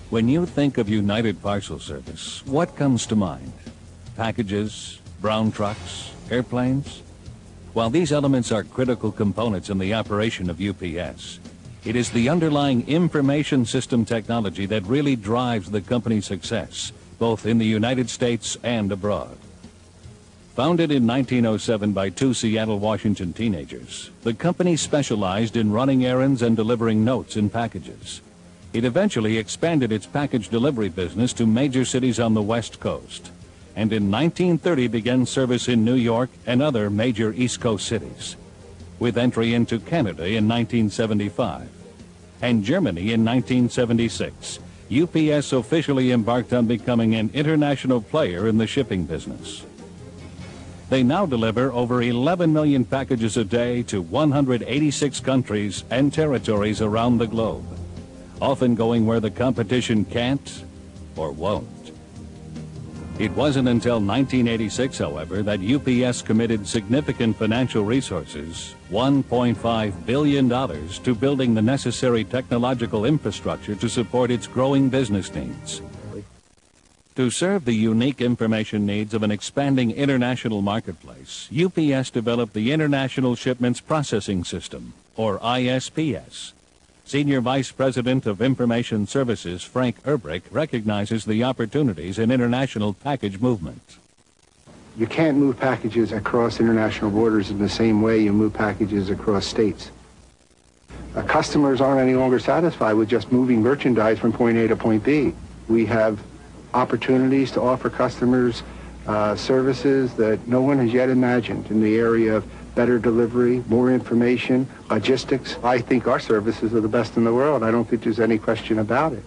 When you think of United Parcel Service, what comes to mind? Packages, brown trucks, airplanes? While these elements are critical components in the operation of UPS, it is the underlying information system technology that really drives the company's success, both in the United States and abroad. Founded in 1907 by two Seattle, Washington teenagers, the company specialized in running errands and delivering notes and packages. It eventually expanded its package delivery business to major cities on the West Coast, and in 1930 began service in New York and other major East Coast cities, with entry into Canada in 1975 and Germany in 1976. UPS officially embarked on becoming an international player in the shipping business. They now deliver over 11 million packages a day to 186 countries and territories around the globe, often going where the competition can't or won't. It wasn't until 1986, however, that UPS committed significant financial resources, $1.5 billion, to building the necessary technological infrastructure to support its growing business needs. To serve the unique information needs of an expanding international marketplace, UPS developed the International Shipments Processing System, or ISPS. Senior Vice President of Information Services Frank Erbrick recognizes the opportunities in international package movement. You can't move packages across international borders in the same way you move packages across states. Customers aren't any longer satisfied with just moving merchandise from point A to point B. We have opportunities to offer customers services that no one has yet imagined in the area of better delivery, more information, logistics. I think our services are the best in the world. I don't think there's any question about it.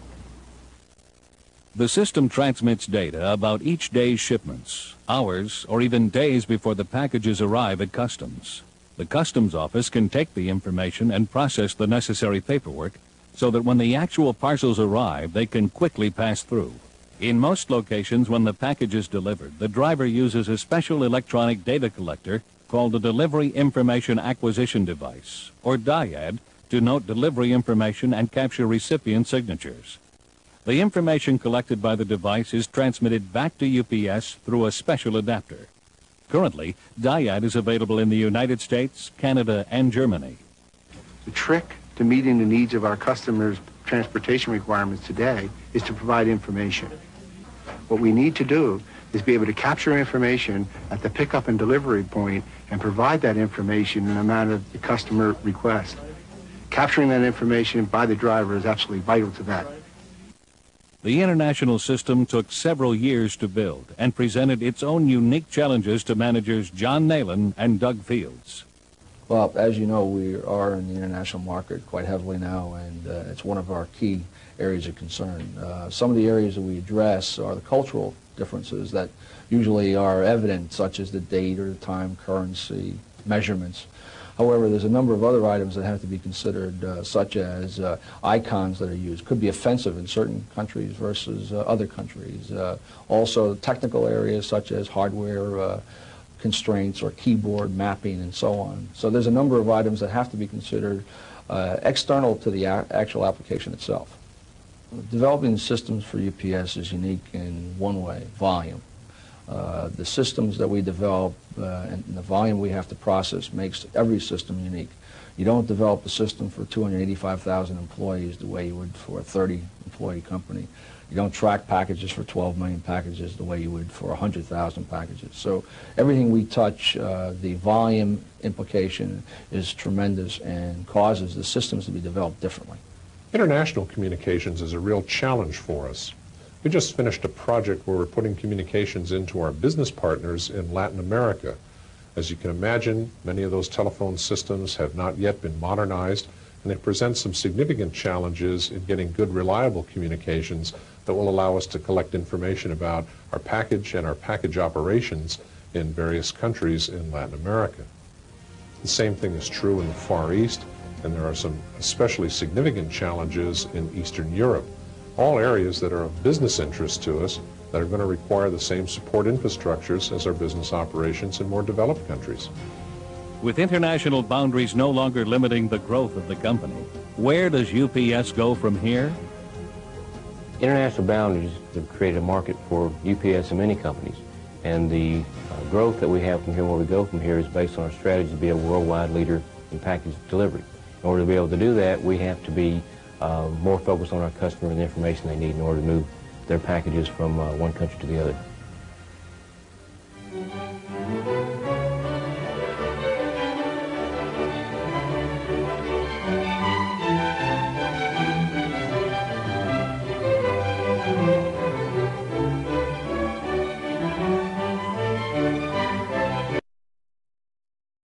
The system transmits data about each day's shipments, hours, or even days before the packages arrive at customs. The customs office can take the information and process the necessary paperwork so that when the actual parcels arrive, they can quickly pass through. In most locations, when the package is delivered, the driver uses a special electronic data collector called a Delivery Information Acquisition Device, or DIAD, to note delivery information and capture recipient signatures. The information collected by the device is transmitted back to UPS through a special adapter. Currently, DIAD is available in the United States, Canada, and Germany. The trick to meeting the needs of our customers' transportation requirements today is to provide information. What we need to do is be able to capture information at the pickup and delivery point and provide that information in a manner the customer requests. Capturing that information by the driver is absolutely vital to that. The international system took several years to build and presented its own unique challenges to managers John Nayland and Doug Fields. Well, as you know, we are in the international market quite heavily now, and it's one of our key areas of concern. Some of the areas that we address are the cultural differences that usually are evident, such as the date or the time, currency, measurements. However, there's a number of other items that have to be considered, such as icons that are used. Could be offensive in certain countries versus other countries. Also, technical areas such as hardware constraints or keyboard mapping and so on. So there's a number of items that have to be considered external to the actual application itself. Developing systems for UPS is unique in one way: volume. The systems that we develop and the volume we have to process makes every system unique. You don't develop a system for 285,000 employees the way you would for a 30-employee company. You don't track packages for 12 million packages the way you would for 100,000 packages. So everything we touch, the volume implication is tremendous and causes the systems to be developed differently. International communications is a real challenge for us. We just finished a project where we're putting communications into our business partners in Latin America. As you can imagine, many of those telephone systems have not yet been modernized, and they present some significant challenges in getting good, reliable communications that will allow us to collect information about our package and our package operations in various countries in Latin America. The same thing is true in the Far East, and there are some especially significant challenges in Eastern Europe. All areas that are of business interest to us that are going to require the same support infrastructures as our business operations in more developed countries. With international boundaries no longer limiting the growth of the company, where does UPS go from here? International boundaries have created a market for UPS and many companies, and the growth that we have from here, where we go from here, is based on our strategy to be a worldwide leader in package delivery. In order to be able to do that, we have to be more focused on our customer and the information they need in order to move their packages from one country to the other.